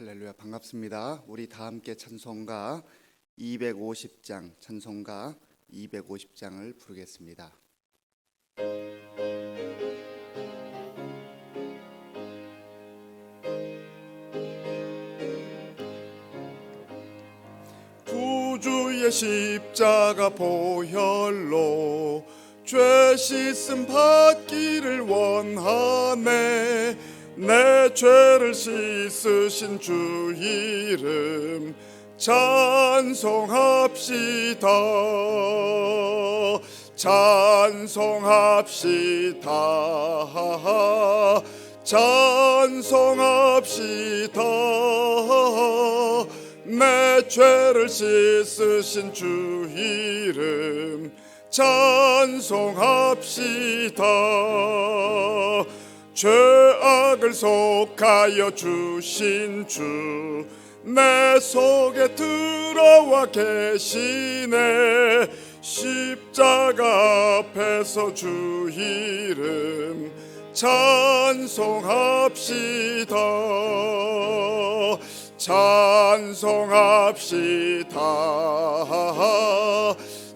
할렐루야, 반갑습니다. 우리 다 함께 찬송가 250장, 찬송가 250장을 부르겠습니다. 구주의 십자가 보혈로 죄 씻음 받기를 원하네. 내 죄를 씻으신 주 이름 찬송합시다. 찬송합시다. 찬송합시다. 내 죄를 씻으신 주 이름 찬송합시다. 죄악을 속하여 주신 주 내 속에 들어와 계시네. 십자가 앞에서 주 이름 찬송합시다. 찬송합시다.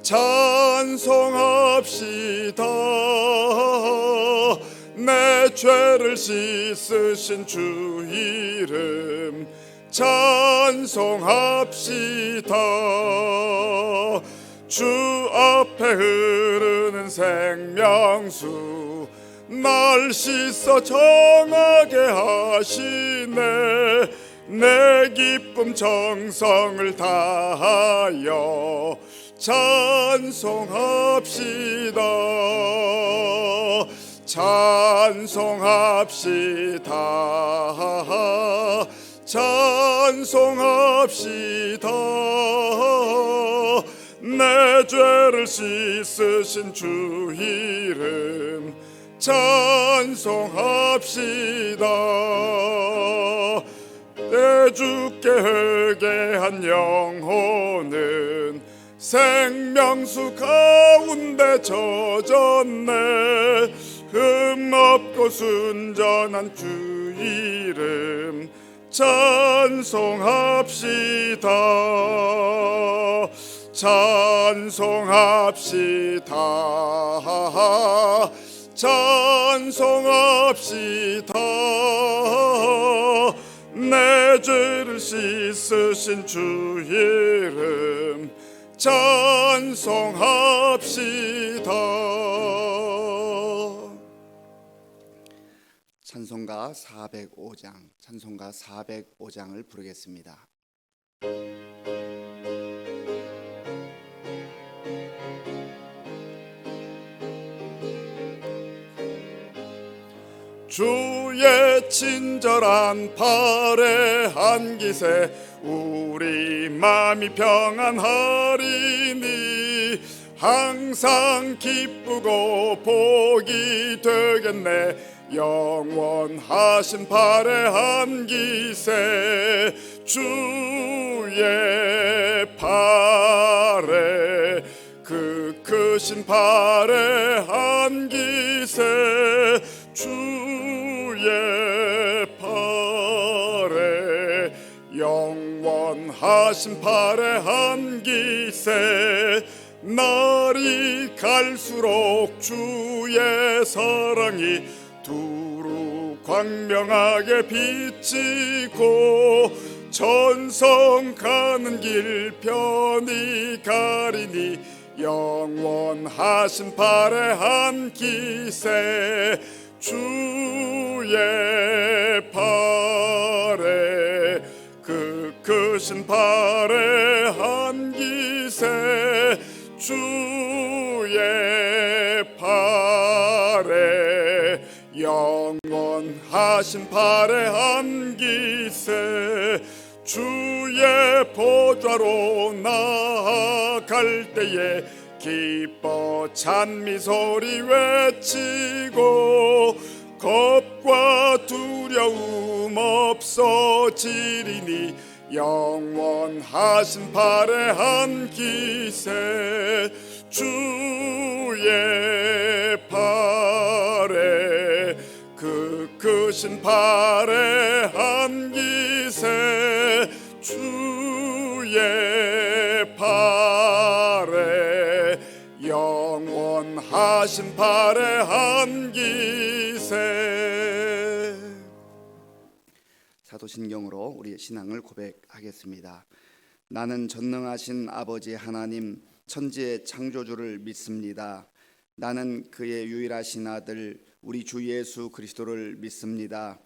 찬송합시다. 내 죄를 씻으신 주 이름 찬송합시다. 주 앞에 흐르는 생명수 날 씻어 정하게 하시네. 내 기쁨 정성을 다하여 찬송합시다. 찬송합시다. 찬송합시다. 내 죄를 씻으신 주 이름 찬송합시다. 내 주께 회개한 영혼은 생명수 가운데 젖었네. 흠없고 순전한 주 이름 찬송합시다. 찬송합시다. 찬송합시다. 내 죄를 씻으신 주 이름 찬송합시다. 찬송가 405장, 찬송가 405장을 부르겠습니다. 주의 친절한 팔에 안기세 우리 맘이 평안하리니. 항상 기쁘고 복이 되겠네. 영원하신 팔에 안기세 주의 팔에 그 크신 팔에 안기세 주의 팔에 영원하신 팔에 안기세. 날이 갈수록 주의 사랑이 두루 광명하게 비치고 천성 가는 길 편히 가리니. 영원하신 팔에 안기세 주의 팔에 그 크신 팔에 안기세 주의 팔에 영원하신 팔에 안기세. 주의 보좌로 나아갈 때에 기뻐 찬미 소리 외치고 겁과 두려움 없어지리니. 영원하신 팔에 안기세 주의 팔에 그 크신 팔에 안기세 신발의 한 기세. 사도신경으로 우리의 신앙을 고백하겠습니다. 나는 전능하신 아버지 하나님 천지의 창조주를 믿습니다. 나는 그의 유일하신 아들 우리 주 예수 그리스도를 믿습니다.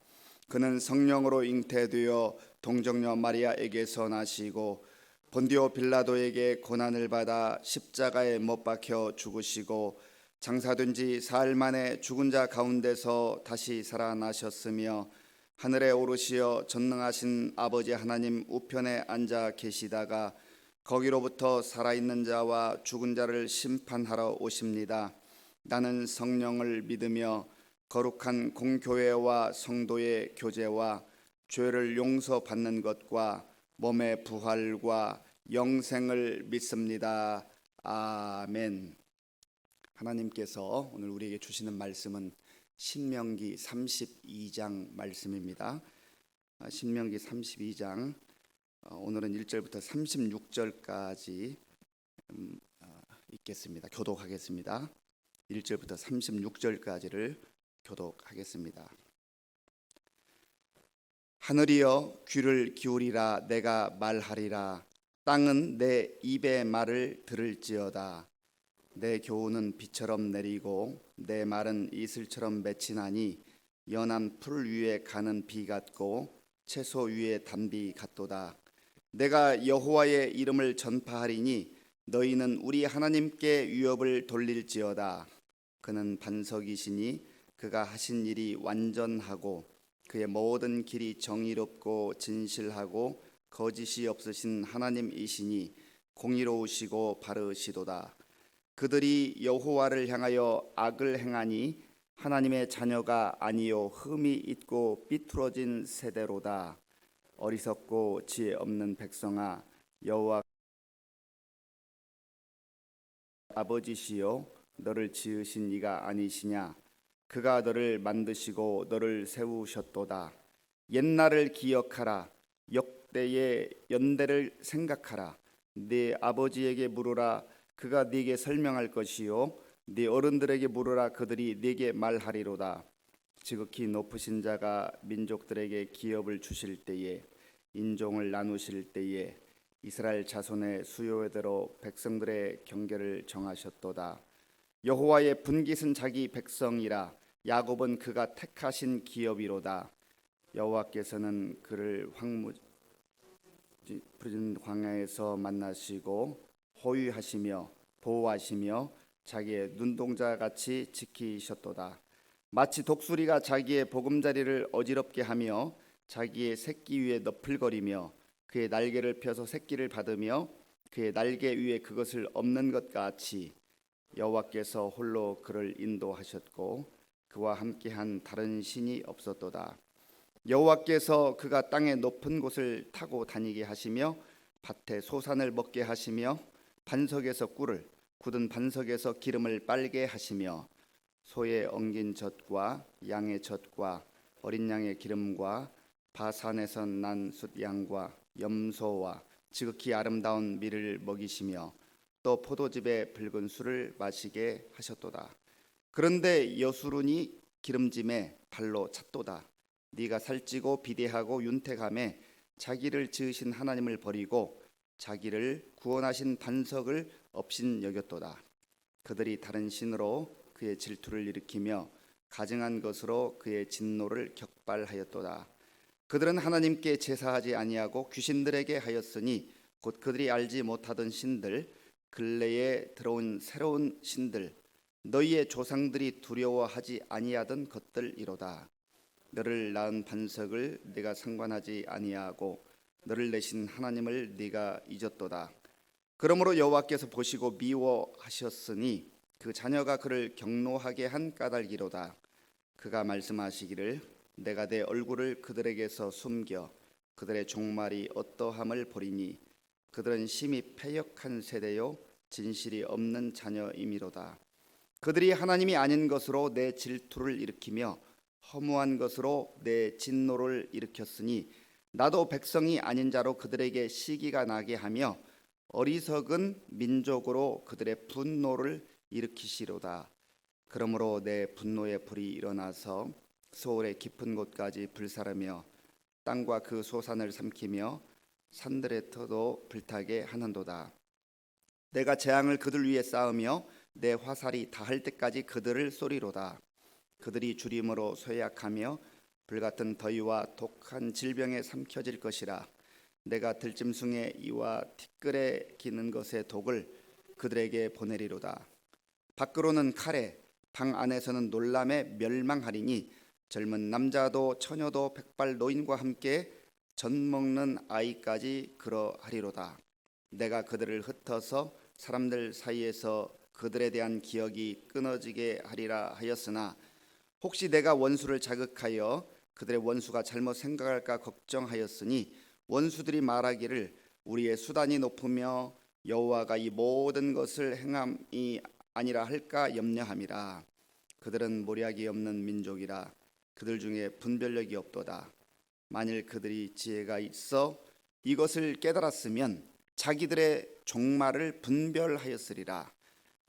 그는 성령으로 잉태되어 동정녀 마리아에게서 나시고 본디오 빌라도에게 고난을 받아 십자가에 못 박혀 죽으시고 장사된 지 사흘 만에 죽은 자 가운데서 다시 살아나셨으며 하늘에 오르시어 전능하신 아버지 하나님 우편에 앉아 계시다가 거기로부터 살아있는 자와 죽은 자를 심판하러 오십니다. 나는 성령을 믿으며 거룩한 공교회와 성도의 교제와 죄를 용서받는 것과 몸의 부활과 영생을 믿습니다. 아멘. 하나님께서 오늘 우리에게 주시는 말씀은 신명기 32장 말씀입니다. 신명기 32장 오늘은 1절부터 36절까지 읽겠습니다. 교독하겠습니다. 1절부터 36절까지를 교독하겠습니다. 하늘이여 귀를 기울이라. 내가 말하리라. 땅은 내 입의 말을 들을지어다. 내 교훈은 비처럼 내리고 내 말은 이슬처럼 맺히나니 연한 풀 위에 가는 비 같고 채소 위에 단비 같도다. 내가 여호와의 이름을 전파하리니 너희는 우리 하나님께 위업을 돌릴지어다. 그는 반석이시니 그가 하신 일이 완전하고 그의 모든 길이 정의롭고 진실하고 거짓이 없으신 하나님이시니 공의로우시고 바르시도다. 그들이 여호와를 향하여 악을 행하니 하나님의 자녀가 아니요 흠이 있고 삐뚤어진 세대로다. 어리석고 지혜 없는 백성아, 여호와 아버지시요 너를 지으신 이가 아니시냐? 그가 너를 만드시고 너를 세우셨도다. 옛날을 기억하라. 역대의 연대를 생각하라. 네 아버지에게 물으라. 그가 네게 설명할 것이요 네 어른들에게 물으라. 그들이 네게 말하리로다. 지극히 높으신 자가 민족들에게 기업을 주실 때에 인종을 나누실 때에 이스라엘 자손의 수요대로 백성들의 경계를 정하셨도다. 여호와의 분깃은 자기 백성이라. 야곱은 그가 택하신 기업이로다. 여호와께서는 그를 푸른 광야에서 만나시고 호위하시며 보호하시며 자기의 눈동자 같이 지키셨도다. 마치 독수리가 자기의 보금자리를 어지럽게 하며 자기의 새끼 위에 너풀거리며 그의 날개를 펴서 새끼를 받으며 그의 날개 위에 그것을 엎는 것 같이 여호와께서 홀로 그를 인도하셨고 그와 함께한 다른 신이 없었도다. 여호와께서 그가 땅의 높은 곳을 타고 다니게 하시며 밭에 소산을 먹게 하시며 반석에서 꿀을 굳은 반석에서 기름을 빨게 하시며 소의 엉긴 젖과 양의 젖과 어린 양의 기름과 바산에서 난 숫양과 염소와 지극히 아름다운 밀을 먹이시며 또 포도즙의 붉은 술을 마시게 하셨도다. 그런데 여수론이 기름짐에 발로 찼도다. 네가 살찌고 비대하고 윤택함에 자기를 지으신 하나님을 버리고 자기를 구원하신 반석을 업신 여겼도다. 그들이 다른 신으로 그의 질투를 일으키며 가증한 것으로 그의 진노를 격발하였도다. 그들은 하나님께 제사하지 아니하고 귀신들에게 하였으니 곧 그들이 알지 못하던 신들, 근래에 들어온 새로운 신들, 너희의 조상들이 두려워하지 아니하던 것들이로다. 너를 낳은 반석을 네가 상관하지 아니하고 너를 내신 하나님을 네가 잊었도다. 그러므로 여호와께서 보시고 미워하셨으니 그 자녀가 그를 경노하게 한 까닭이로다. 그가 말씀하시기를 내가 내 얼굴을 그들에게서 숨겨 그들의 종말이 어떠함을 보리니 그들은 심히 패역한 세대요 진실이 없는 자녀이미로다. 그들이 하나님이 아닌 것으로 내 질투를 일으키며 허무한 것으로 내 진노를 일으켰으니 나도 백성이 아닌 자로 그들에게 시기가 나게 하며 어리석은 민족으로 그들의 분노를 일으키시로다. 그러므로 내 분노의 불이 일어나서 소울의 깊은 곳까지 불사르며 땅과 그 소산을 삼키며 산들의 터도 불타게 하는도다. 내가 재앙을 그들 위에 쌓으며 내 화살이 다할 때까지 그들을 쏘리로다. 그들이 주림으로 쇠약하며 불같은 더위와 독한 질병에 삼켜질 것이라. 내가 들짐승의 이와 티끌에 기는 것의 독을 그들에게 보내리로다. 밖으로는 칼에 방 안에서는 놀람에 멸망하리니 젊은 남자도 처녀도 백발 노인과 함께 젖 먹는 아이까지 그러하리로다. 내가 그들을 흩어서 사람들 사이에서 그들에 대한 기억이 끊어지게 하리라 하였으나 혹시 내가 원수를 자극하여 그들의 원수가 잘못 생각할까 걱정하였으니 원수들이 말하기를 우리의 수단이 높으며 여호와가 이 모든 것을 행함이 아니라 할까 염려함이라. 그들은 모략이 없는 민족이라 그들 중에 분별력이 없도다. 만일 그들이 지혜가 있어 이것을 깨달았으면 자기들의 종말을 분별하였으리라.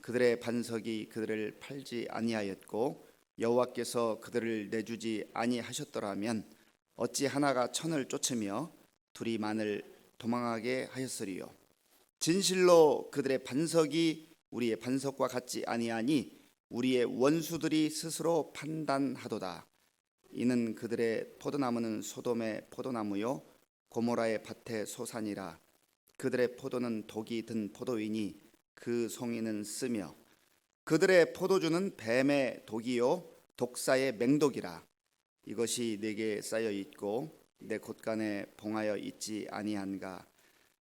그들의 반석이 그들을 팔지 아니하였고 여호와께서 그들을 내주지 아니하셨더라면 어찌 하나가 천을 쫓으며 둘이 만을 도망하게 하였으리요. 진실로 그들의 반석이 우리의 반석과 같지 아니하니 우리의 원수들이 스스로 판단하도다. 이는 그들의 포도나무는 소돔의 포도나무요 고모라의 밭의 소산이라. 그들의 포도는 독이 든 포도이니 그 송이는 쓰며 그들의 포도주는 뱀의 독이요 독사의 맹독이라. 이것이 내게 쌓여 있고 내 곳간에 봉하여 있지 아니한가.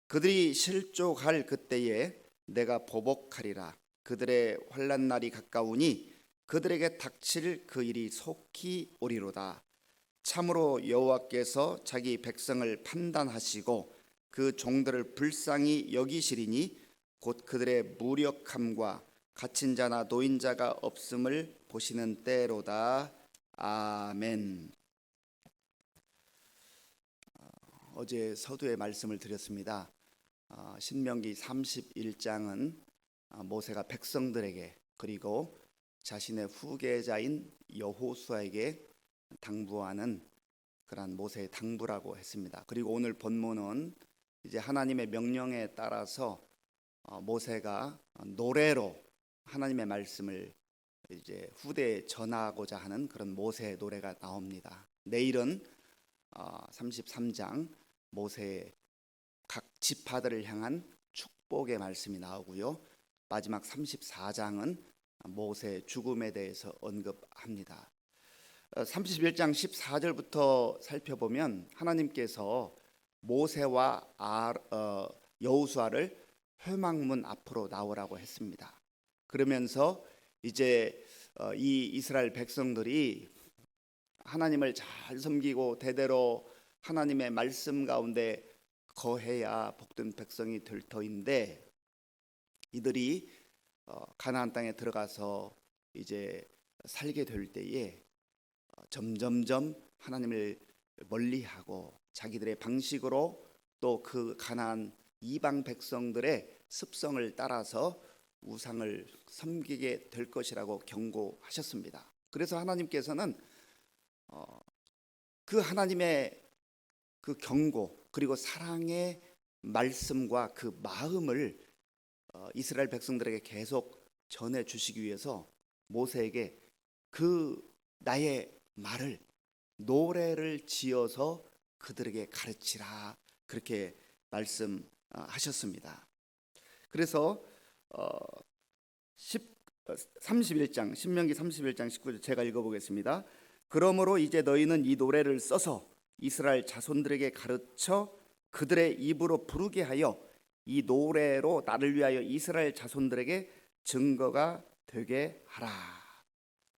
그들이 실족할 그때에 내가 보복하리라. 그들의 환난 날이 가까우니 그들에게 닥칠 그 일이 속히 오리로다. 참으로 여호와께서 자기 백성을 판단하시고 그 종들을 불쌍히 여기시리니 곧 그들의 무력함과 갇힌 자나 노인자가 없음을 보시는 때로다. 아멘. 어제 서두에 말씀을 드렸습니다. 신명기 31장은 모세가 백성들에게 그리고 자신의 후계자인 여호수아에게 당부하는 그러한 모세의 당부라고 했습니다. 그리고 오늘 본문은 이제 하나님의 명령에 따라서 모세가 노래로 하나님의 말씀을 이제 후대에 전하고자 하는 그런 모세의 노래가 나옵니다. 내일은 33장 모세의 각 지파들을 향한 축복의 말씀이 나오고요. 마지막 34장은 모세의 죽음에 대해서 언급합니다. 31장 14절부터 살펴보면 하나님께서 모세와 여호수아를 회막문 앞으로 나오라고 했습니다. 그러면서 이제 이 이스라엘 백성들이 하나님을 잘 섬기고 대대로 하나님의 말씀 가운데 거해야 복된 백성이 될 터인데 이들이 가나안 땅에 들어가서 이제 살게 될 때에 점점점 하나님을 멀리하고 자기들의 방식으로 또 그 가나안 이방 백성들의 습성을 따라서 우상을 섬기게 될 것이라고 경고하셨습니다. 그래서 하나님께서는 그 하나님의 그 경고 그리고 사랑의 말씀과 그 마음을 이스라엘 백성들에게 계속 전해 주시기 위해서 모세에게 그 나의 말을 노래를 지어서 그들에게 가르치라 그렇게 말씀하셨습니다. 그래서 31장 신명기 31장 19절 제가 읽어보겠습니다. 그러므로 이제 너희는 이 노래를 써서 이스라엘 자손들에게 가르쳐 그들의 입으로 부르게 하여 이 노래로 나를 위하여 이스라엘 자손들에게 증거가 되게 하라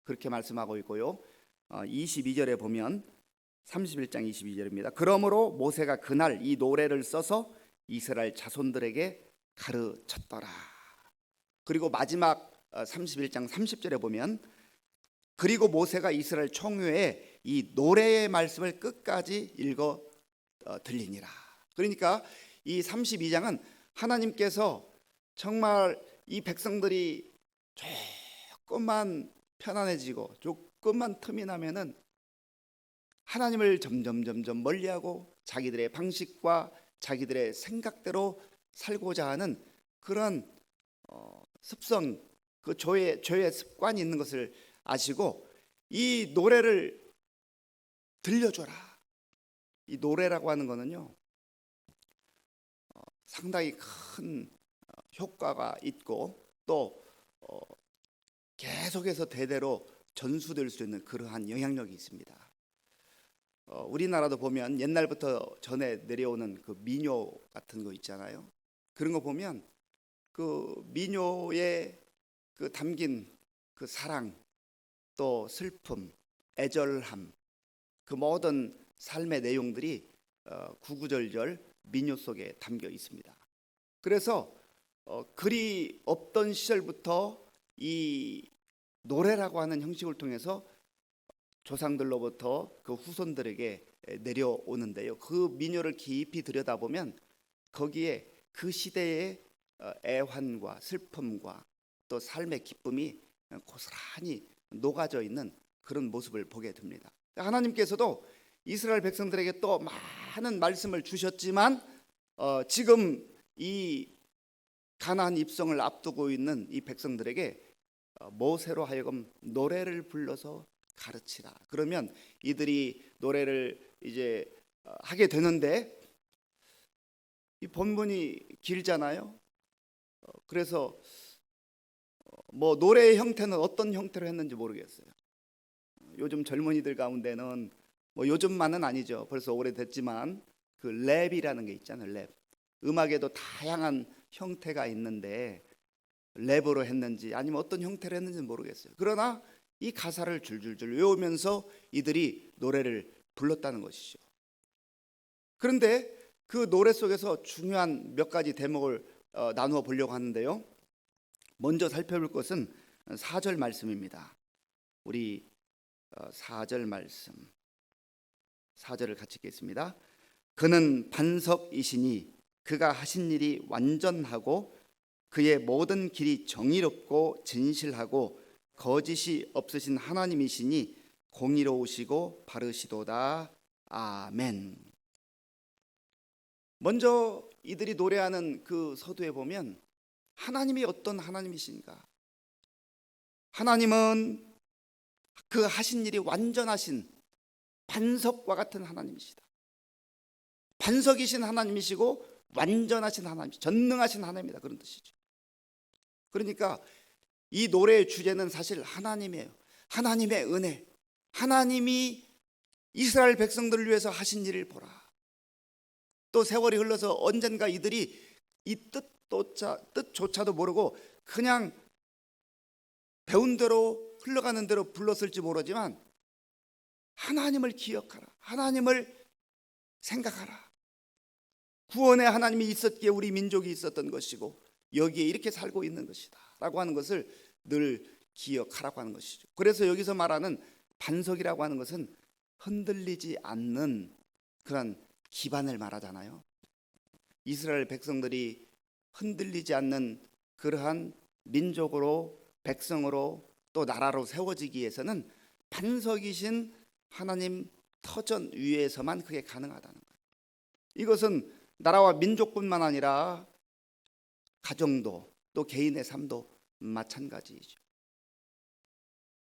그렇게 말씀하고 있고요. 22절에 보면 31장 22절입니다. 그러므로 모세가 그날 이 노래를 써서 이스라엘 자손들에게 가르쳤더라. 그리고 마지막 31장 30절에 보면 그리고 모세가 이스라엘 총회에 이 노래의 말씀을 끝까지 읽어 들리니라. 그러니까 이 32장은 하나님께서 정말 이 백성들이 조금만 편안해지고 조금만 틈이 나면은 하나님을 점점 멀리하고 자기들의 방식과 자기들의 생각대로 살고자 하는 그런 습성, 그 죄의 습관이 있는 것을 아시고 이 노래를 들려줘라. 이 노래라고 하는 거는요, 상당히 큰 효과가 있고 또 계속해서 대대로 전수될 수 있는 그러한 영향력이 있습니다. 우리나라도 보면 옛날부터 전해 내려오는 그 민요 같은 거 있잖아요. 그런 거 보면 그 민요에 그 담긴 그 사랑, 또 슬픔, 애절함, 그 모든 삶의 내용들이 구구절절 민요 속에 담겨 있습니다. 그래서 글이 없던 시절부터 이 노래라고 하는 형식을 통해서 조상들로부터 그 후손들에게 내려오는데요. 그 민요를 깊이 들여다보면 거기에 그 시대의 애환과 슬픔과 또 삶의 기쁨이 고스란히 녹아져 있는 그런 모습을 보게 됩니다. 하나님께서도 이스라엘 백성들에게 또 많은 말씀을 주셨지만 지금 이 가나안 입성을 앞두고 있는 이 백성들에게 모세로 하여금 노래를 불러서 가르치라. 그러면 이들이 노래를 이제 하게 되는데 이 본문이 길잖아요. 그래서 뭐 노래의 형태는 어떤 형태로 했는지 모르겠어요. 요즘 젊은이들 가운데는 뭐 요즘만은 아니죠. 벌써 오래됐지만 그 랩이라는 게 있잖아요. 랩. 음악에도 다양한 형태가 있는데 랩으로 했는지 아니면 어떤 형태로 했는지는 모르겠어요. 그러나 이 가사를 줄줄줄 외우면서 이들이 노래를 불렀다는 것이죠. 그런데 그 노래 속에서 중요한 몇 가지 대목을 나누어 보려고 하는데요. 먼저 살펴볼 것은 4절 말씀입니다. 우리 4절 말씀, 4절을 같이 읽겠습니다. 그는 반석이시니 그가 하신 일이 완전하고 그의 모든 길이 정의롭고 진실하고 거짓이 없으신 하나님이시니 공의로우시고 바르시도다. 아멘. 먼저 이들이 노래하는 그 서두에 보면 하나님이 어떤 하나님이신가? 하나님은 그 하신 일이 완전하신 반석과 같은 하나님이시다. 반석이신 하나님이시고 완전하신 하나님, 전능하신 하나님이다, 그런 뜻이죠. 그러니까 이 노래의 주제는 사실 하나님이에요. 하나님의 은혜, 하나님이 이스라엘 백성들을 위해서 하신 일을 보라. 또 세월이 흘러서 언젠가 이들이 이 뜻조차도 모르고 그냥 배운 대로 흘러가는 대로 불렀을지 모르지만 하나님을 기억하라, 하나님을 생각하라. 구원의 하나님이 있었기에 우리 민족이 있었던 것이고 여기에 이렇게 살고 있는 것이다 라고 하는 것을 늘 기억하라고 하는 것이죠. 그래서 여기서 말하는 반석이라고 하는 것은 흔들리지 않는 그런 기반을 말하잖아요. 이스라엘 백성들이 흔들리지 않는 그러한 민족으로, 백성으로, 또 나라로 세워지기 위해서는 반석이신 하나님 터전 위에서만 그게 가능하다는 거예요. 이것은 나라와 민족뿐만 아니라 가정도 또 개인의 삶도 마찬가지이죠.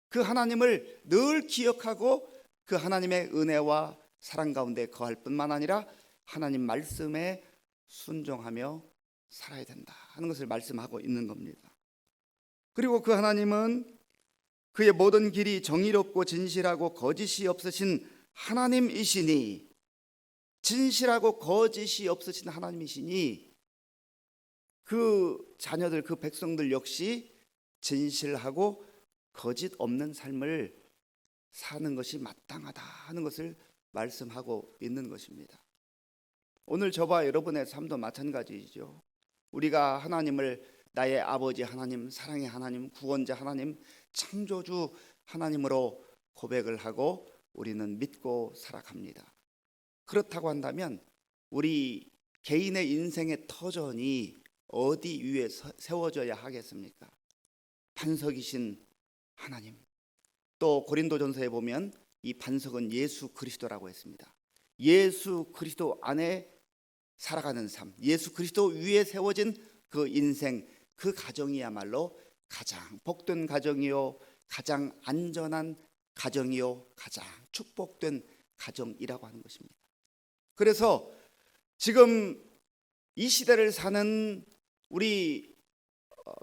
그 하나님을 늘 기억하고 그 하나님의 은혜와 사랑 가운데 거할 뿐만 아니라 하나님 말씀에 순종하며 살아야 된다 하는 것을 말씀하고 있는 겁니다. 그리고 그 하나님은 그의 모든 길이 정의롭고 진실하고 거짓이 없으신 하나님이시니, 진실하고 거짓이 없으신 하나님이시니 그 자녀들, 그 백성들 역시 진실하고 거짓 없는 삶을 사는 것이 마땅하다 하는 것을 말씀하고 있는 것입니다. 오늘 저와 여러분의 삶도 마찬가지이죠. 우리가 하나님을 나의 아버지 하나님, 사랑의 하나님, 구원자 하나님, 창조주 하나님으로 고백을 하고 우리는 믿고 살아갑니다. 그렇다고 한다면 우리 개인의 인생의 터전이 어디 위에 세워져야 하겠습니까? 반석이신 하나님, 또 고린도전서에 보면 이 반석은 예수 그리스도라고 했습니다. 예수 그리스도 안에 살아가는 삶, 예수 그리스도 위에 세워진 그 인생, 그 가정이야말로 가장 복된 가정이요, 가장 안전한 가정이요, 가장 축복된 가정이라고 하는 것입니다. 그래서 지금 이 시대를 사는 우리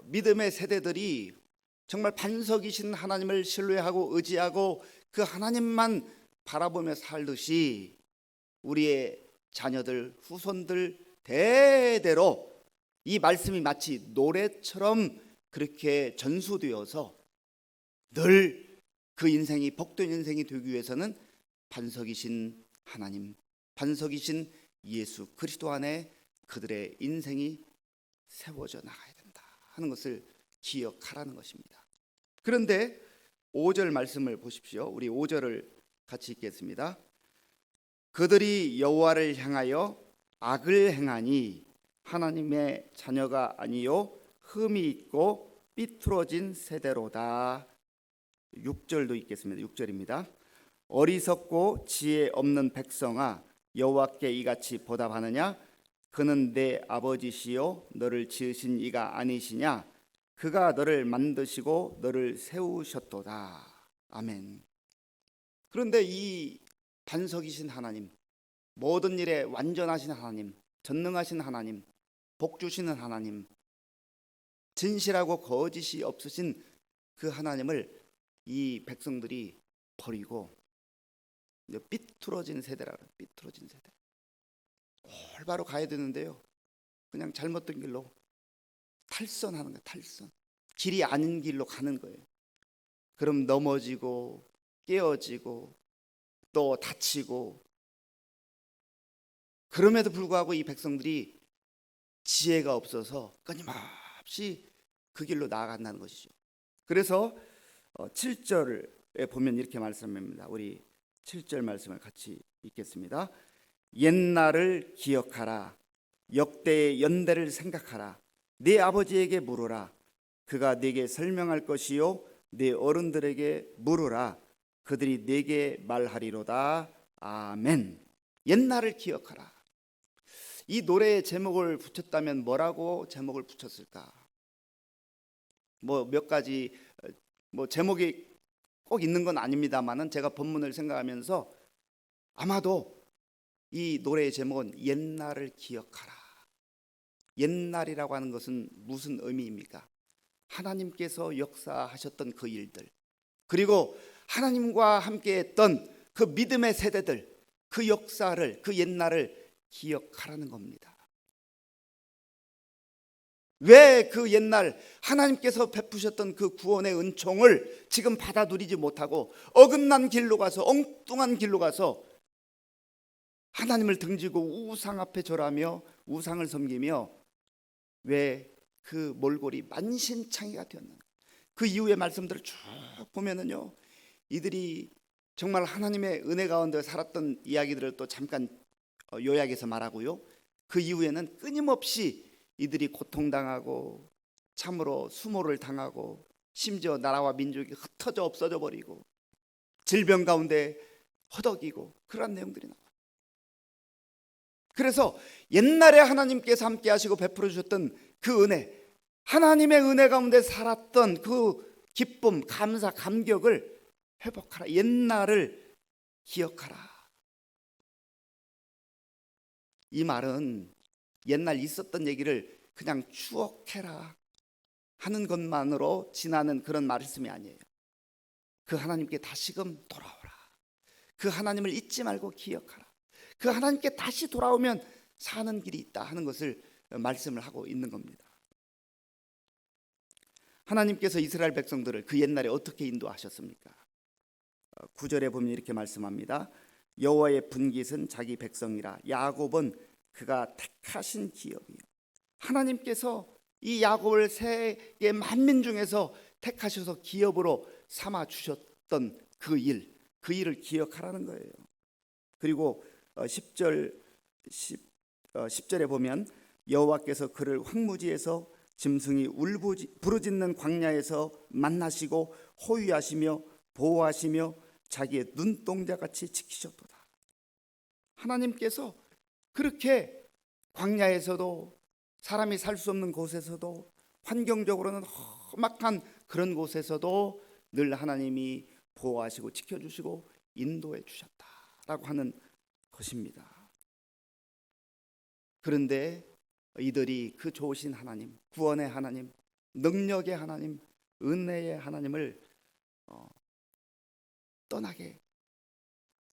믿음의 세대들이 정말 반석이신 하나님을 신뢰하고 의지하고 그 하나님만 바라보며 살듯이 우리의 자녀들, 후손들 대대로 이 말씀이 마치 노래처럼 그렇게 전수되어서 늘 그 인생이 복된 인생이 되기 위해서는 반석이신 하나님, 반석이신 예수 그리스도 안에 그들의 인생이 세워져 나가야 된다 하는 것을 기억하라는 것입니다. 그런데 5절 말씀을 보십시오. 우리 5절을 같이 읽겠습니다. 그들이 여호와를 향하여 악을 행하니 하나님의 자녀가 아니요 흠이 있고 삐뚤어진 세대로다. 6절도 읽겠습니다. 6절입니다. 어리석고 지혜 없는 백성아, 여호와께 이같이 보답하느냐? 그는 내 아버지시요 너를 지으신 이가 아니시냐? 그가 너를 만드시고 너를 세우셨도다. 아멘. 그런데 이 반석이신 하나님, 모든 일에 완전하신 하나님, 전능하신 하나님, 복 주시는 하나님, 진실하고 거짓이 없으신 그 하나님을 이 백성들이 버리고 삐뚤어진 세대라 그래요. 삐뚤어진 세대. 올바로 가야 되는데요, 그냥 잘못된 길로 탈선하는 거예요. 탈선. 길이 아닌 길로 가는 거예요. 그럼 넘어지고 깨어지고 또 다치고, 그럼에도 불구하고 이 백성들이 지혜가 없어서 끊임없이 그 길로 나아간다는 것이죠. 그래서 7절에 보면 이렇게 말씀합니다. 우리 7절 말씀을 같이 읽겠습니다. 옛날을 기억하라. 역대의 연대를 생각하라. 네 아버지에게 물으라. 그가 네게 설명할 것이요 네 어른들에게 물으라. 그들이 네게 말하리로다. 아멘. 옛날을 기억하라. 이 노래의 제목을 붙였다면 뭐라고 제목을 붙였을까? 몇 가지 제목이 꼭 있는 건 아닙니다만은 제가 본문을 생각하면서 아마도 이 노래의 제목은 옛날을 기억하라. 옛날이라고 하는 것은 무슨 의미입니까? 하나님께서 역사하셨던 그 일들, 그리고 하나님과 함께했던 그 믿음의 세대들, 그 역사를, 그 옛날을 기억하라는 겁니다. 왜 그 옛날 하나님께서 베푸셨던 그 구원의 은총을 지금 받아 누리지 못하고 어긋난 길로 가서, 엉뚱한 길로 가서 하나님을 등지고 우상 앞에 절하며 우상을 섬기며 왜 그 몰골이 만신창이가 되었는가? 그 이후의 말씀들을 쭉 보면은요, 이들이 정말 하나님의 은혜 가운데 살았던 이야기들을 또 잠깐 요약해서 말하고요, 그 이후에는 끊임없이 이들이 고통당하고 참으로 수모를 당하고 심지어 나라와 민족이 흩어져 없어져 버리고 질병 가운데 허덕이고 그런 내용들이 나와요. 그래서 옛날에 하나님께서 함께 하시고 베풀어 주셨던 그 은혜, 하나님의 은혜 가운데 살았던 그 기쁨, 감사, 감격을 회복하라. 옛날을 기억하라. 이 말은 옛날 있었던 얘기를 그냥 추억해라 하는 것만으로 지나는 그런 말씀이 아니에요. 그 하나님께 다시금 돌아오라. 그 하나님을 잊지 말고 기억하라. 그 하나님께 다시 돌아오면 사는 길이 있다 하는 것을 말씀을 하고 있는 겁니다. 하나님께서 이스라엘 백성들을 그 옛날에 어떻게 인도하셨습니까? 9절에 보면 이렇게 말씀합니다. 여호와의 분깃은 자기 백성이라. 야곱은 그가 택하신 기업이요. 하나님께서 이 야곱을 세계 만민 중에서 택하셔서 기업으로 삼아 주셨던 그 일을 기억하라는 거예요. 그리고 10절에 보면 여호와께서 그를 황무지에서 짐승이 부르짖는 광야에서 만나시고 호위하시며 보호하시며 자기의 눈동자같이 지키셨도다. 하나님께서 그렇게 광야에서도 사람이 살 수 없는 곳에서도 환경적으로는 험악한 그런 곳에서도 늘 하나님이 보호하시고 지켜주시고 인도해 주셨다라고 하는 것입니다. 그런데 이들이 그 좋으신 하나님, 구원의 하나님, 능력의 하나님, 은혜의 하나님을 떠나게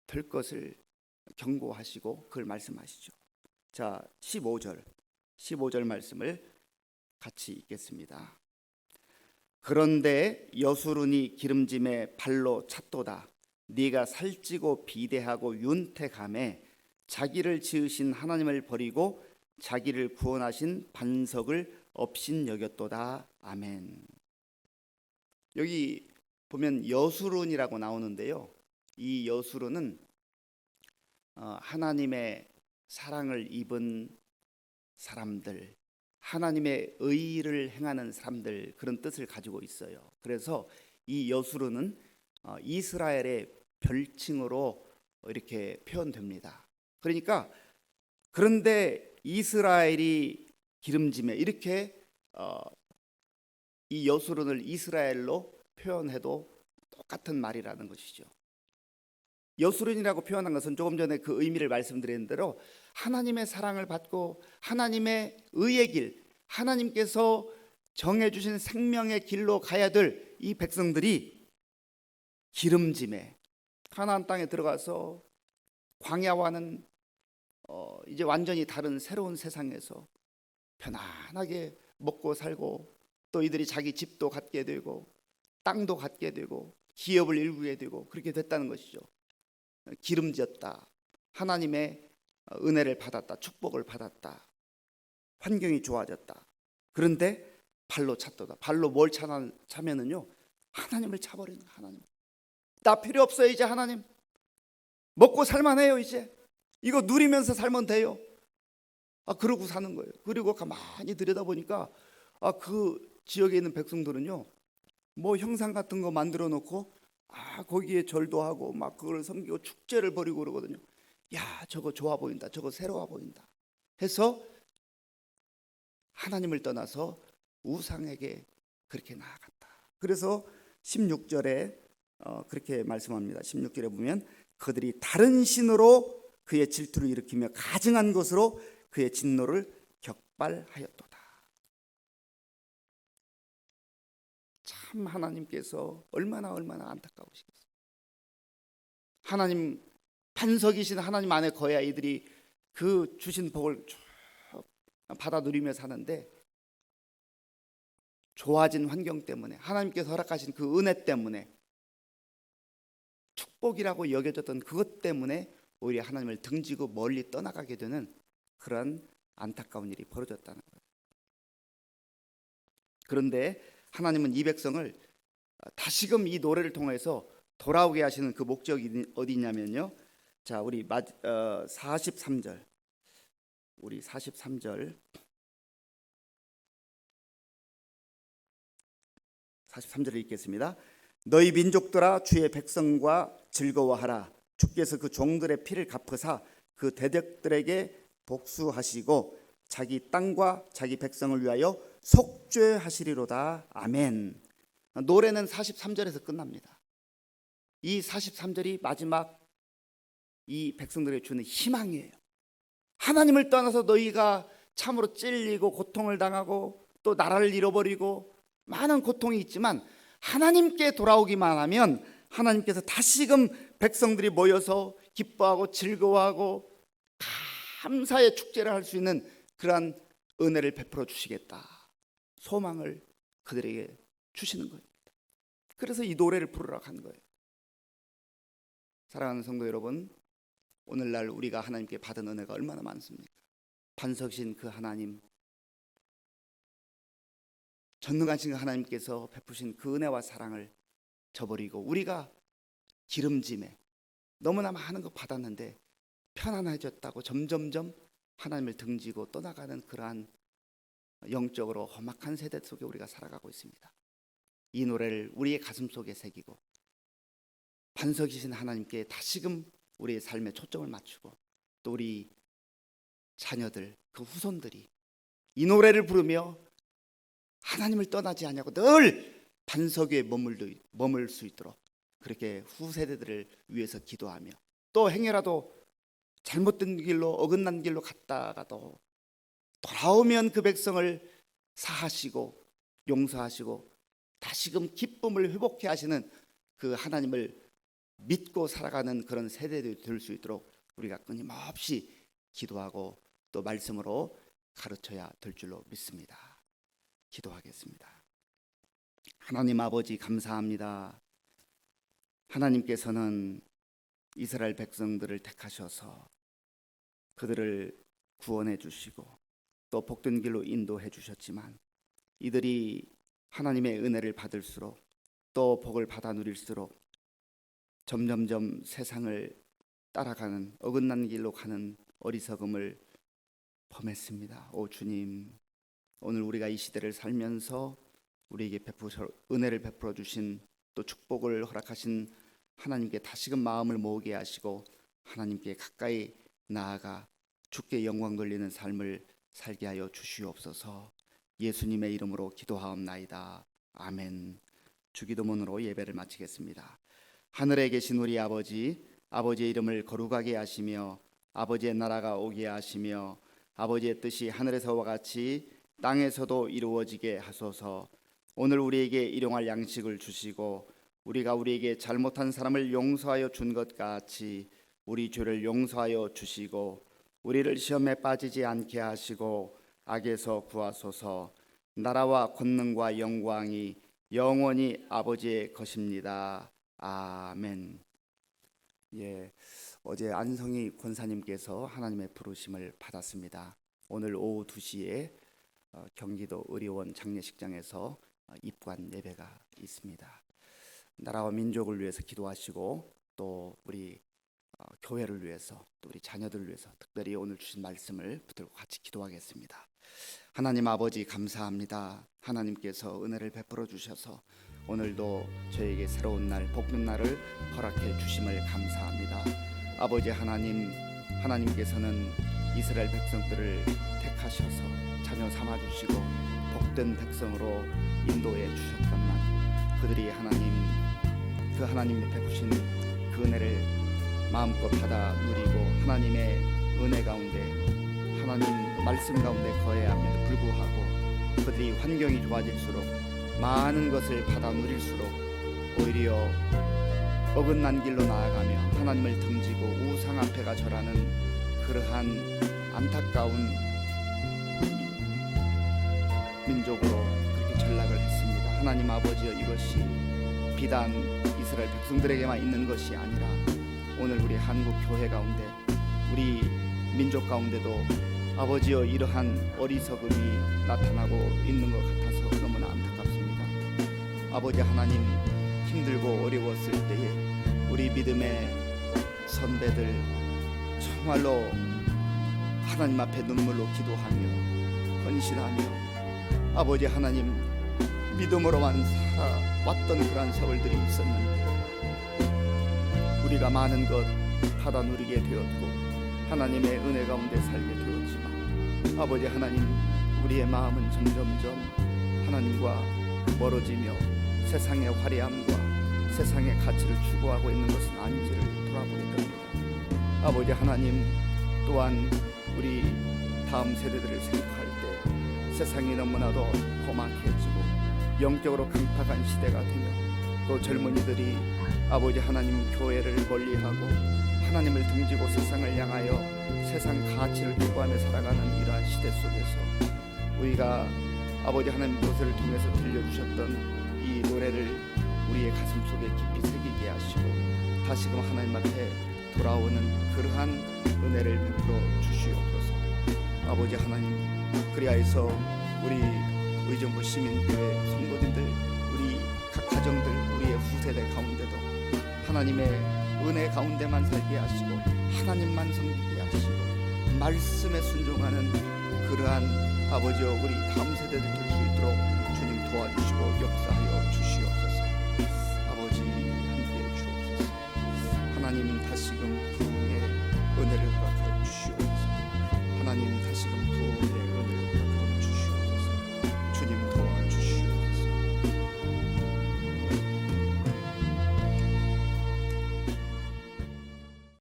될 것을 경고하시고 그걸 말씀하시죠. 자, 15절 말씀을 같이 읽겠습니다. 그런데 여수론이 기름짐에 발로 찼도다. 네가 살찌고 비대하고 윤택함에 자기를 지으신 하나님을 버리고 자기를 구원하신 반석을 업신여겼도다. 아멘. 여기 보면 여수론이라고 나오는데요. 이 여수론은 하나님의 사랑을 입은 사람들, 하나님의 의를 행하는 사람들, 그런 뜻을 가지고 있어요. 그래서 이 여수론은 이스라엘의 별칭으로 이렇게 표현됩니다. 그러니까 그런데 이스라엘이 기름짐에 이렇게 이 여수론을 이스라엘로 표현해도 똑같은 말이라는 것이죠. 여수론이라고 표현한 것은 조금 전에 그 의미를 말씀드린 대로 하나님의 사랑을 받고 하나님의 의의 길, 하나님께서 정해주신 생명의 길로 가야 될 이 백성들이 기름짐에 가나안 땅에 들어가서 광야와는 이제 완전히 다른 새로운 세상에서 편안하게 먹고 살고 또 이들이 자기 집도 갖게 되고 땅도 갖게 되고 기업을 일구게 되고 그렇게 됐다는 것이죠. 기름졌다. 하나님의 은혜를 받았다. 축복을 받았다. 환경이 좋아졌다. 그런데 발로 찼도다. 발로 뭘 차면은요, 하나님을 차버리는 거야. 하나님, 나 필요 없어요 이제. 하나님, 먹고 살만해요 이제. 이거 누리면서 살면 돼요. 그러고 사는 거예요. 그리고 가만히 들여다보니까 그 지역에 있는 백성들은요, 뭐 형상 같은 거 만들어 놓고 거기에 절도 하고 막 그걸 섬기고 축제를 벌이고 그러거든요. 야, 저거 좋아 보인다, 저거 새로워 보인다 해서 하나님을 떠나서 우상에게 그렇게 나아갔다. 그래서 16절에 그렇게 말씀합니다. 16절에 보면 그들이 다른 신으로 그의 질투를 일으키며 가증한 것으로 그의 진노를 격발하였도다. 참 하나님께서 얼마나 안타까우시겠어요. 하나님 반석이신 하나님 안에 거야 이들이 그 주신 복을 쭉 받아 누리며 사는데 좋아진 환경 때문에, 하나님께서 허락하신 그 은혜 때문에, 축복이라고 여겨졌던 그것 때문에 오히려 하나님을 등지고 멀리 떠나가게 되는 그런 안타까운 일이 벌어졌다는 거예요. 그런데 하나님은 이 백성을 다시금 이 노래를 통해서 돌아오게 하시는 그 목적이 어디냐면요. 자, 우리 43절, 우리 43절 읽겠습니다. 너희 민족들아 주의 백성과 즐거워하라. 주께서 그 종들의 피를 갚으사 그 대적들에게 복수하시고 자기 땅과 자기 백성을 위하여 속죄하시리로다. 아멘. 노래는 43절에서 끝납니다. 이 43절이 마지막 이 백성들에게 주는 희망이에요. 하나님을 떠나서 너희가 참으로 찔리고 고통을 당하고 또 나라를 잃어버리고 많은 고통이 있지만 하나님께 돌아오기만 하면 하나님께서 다시금 백성들이 모여서 기뻐하고 즐거워하고 감사의 축제를 할 수 있는 그러한 은혜를 베풀어 주시겠다. 소망을 그들에게 주시는 겁니다. 그래서 이 노래를 부르라고 한 거예요. 사랑하는 성도 여러분, 오늘날 우리가 하나님께 받은 은혜가 얼마나 많습니까? 반석이신 그 하나님, 전능하신 그 하나님께서 베푸신 그 은혜와 사랑을 저버리고 우리가 기름짐에 너무나 많은 거 받았는데 편안해졌다고 점점점 하나님을 등지고 떠나가는 그러한 영적으로 험악한 세대 속에 우리가 살아가고 있습니다. 이 노래를 우리의 가슴 속에 새기고 반석이신 하나님께 다시금 우리의 삶에 초점을 맞추고 또 우리 자녀들, 그 후손들이 이 노래를 부르며 하나님을 떠나지 아니하고 늘 반석 위에 머물 수 있도록 그렇게 후세대들을 위해서 기도하며 또 행여라도 잘못된 길로 어긋난 길로 갔다가도 돌아오면 그 백성을 사하시고 용서하시고 다시금 기쁨을 회복해 하시는 그 하나님을 믿고 살아가는 그런 세대들이 될 수 있도록 우리가 끊임없이 기도하고 또 말씀으로 가르쳐야 될 줄로 믿습니다. 기도하겠습니다. 하나님 아버지 감사합니다. 하나님께서는 이스라엘 백성들을 택하셔서 그들을 구원해 주시고 또 복된 길로 인도해 주셨지만 이들이 하나님의 은혜를 받을수록 또 복을 받아 누릴수록 점점점 세상을 따라가는 어긋난 길로 가는 어리석음을 범했습니다. 오 주님, 오늘 우리가 이 시대를 살면서 우리에게 은혜를 베풀어 주신 또 축복을 허락하신 하나님께 다시금 마음을 모으게 하시고 하나님께 가까이 나아가 주께 영광 돌리는 삶을 살게 하여 주시옵소서. 예수님의 이름으로 기도하옵나이다. 아멘. 주기도문으로 예배를 마치겠습니다. 하늘에 계신 우리 아버지, 아버지의 이름을 거룩하게 하시며 아버지의 나라가 오게 하시며 아버지의 뜻이 하늘에서와 같이 땅에서도 이루어지게 하소서. 오늘 우리에게 일용할 양식을 주시고 우리가 우리에게 잘못한 사람을 용서하여 준 것 같이 우리 죄를 용서하여 주시고 우리를 시험에 빠지지 않게 하시고 악에서 구하소서. 나라와 권능과 영광이 영원히 아버지의 것입니다. 아멘. 예, 어제 안성희 권사님께서 하나님의 부르심을 받았습니다. 오늘 오후 2시에 경기도 의료원 장례식장에서 입관 예배가 있습니다. 나라와 민족을 위해서 기도하시고 또 우리 교회를 위해서 또 우리 자녀들을 위해서 특별히 오늘 주신 말씀을 붙들고 같이 기도하겠습니다. 하나님 아버지 감사합니다. 하나님께서 은혜를 베풀어 주셔서 오늘도 저에게 새로운 날 복된 날을 허락해 주심을 감사합니다. 아버지 하나님, 하나님께서는 이스라엘 백성들을 택하셔서 자녀 삼아 주시고 복된 백성으로 인도해 주셨건만 그들이 하나님, 그 하나님이 베푸신 그 은혜를 마음껏 받아 누리고 하나님의 은혜 가운데 하나님 말씀 가운데 거해함에도 불구하고 그들이 환경이 좋아질수록 많은 것을 받아 누릴수록 오히려 어긋난 길로 나아가며 하나님을 등지고 우상 앞에가 절하는 그러한 안타까운 민족으로 그렇게 전락을 했습니다. 하나님 아버지여, 이것이 비단 이스라엘 백성들에게만 있는 것이 아니라 오늘 우리 한국 교회 가운데 우리 민족 가운데도 아버지여 이러한 어리석음이 나타나고 있는 것 같아서 너무나 안타깝습니다. 아버지 하나님, 힘들고 어려웠을 때에 우리 믿음의 선배들 정말로 하나님 앞에 눈물로 기도하며 헌신하며 아버지 하나님 믿음으로만 살아왔던 그러한 세월들이 있었는데 우리가 많은 것 받아 누리게 되었고 하나님의 은혜 가운데 살게 되었지만 아버지 하나님, 우리의 마음은 점점점 하나님과 멀어지며 세상의 화려함과 세상의 가치를 추구하고 있는 것은 아닌지를 돌아보게 됩니다. 아버지 하나님, 또한 우리 다음 세대들을 생각할 때 세상이 너무나도 험악해지고 영적으로 강팍한 시대가 되며 또 젊은이들이 아버지 하나님 교회를 멀리하고 하나님을 등지고 세상을 향하여 세상 가치를 추구하며 살아가는 이러한 시대 속에서 우리가 아버지 하나님 모세를 통해서 들려주셨던 이 노래를 우리의 가슴 속에 깊이 새기게 하시고 다시금 하나님 앞에 돌아오는 그러한 은혜를 베풀어 주시옵소서. 아버지 하나님, 그리하여서 우리 의정부 시민교회 성도님들, 우리 각 가정들, 우리의 후세대 가운데도 하나님의 은혜 가운데만 살게 하시고 하나님만 섬기게 하시고 말씀에 순종하는 그러한 아버지여 우리 다음 세대들 될 수 있도록 주님 도와주시고 역사하여 주시옵소서.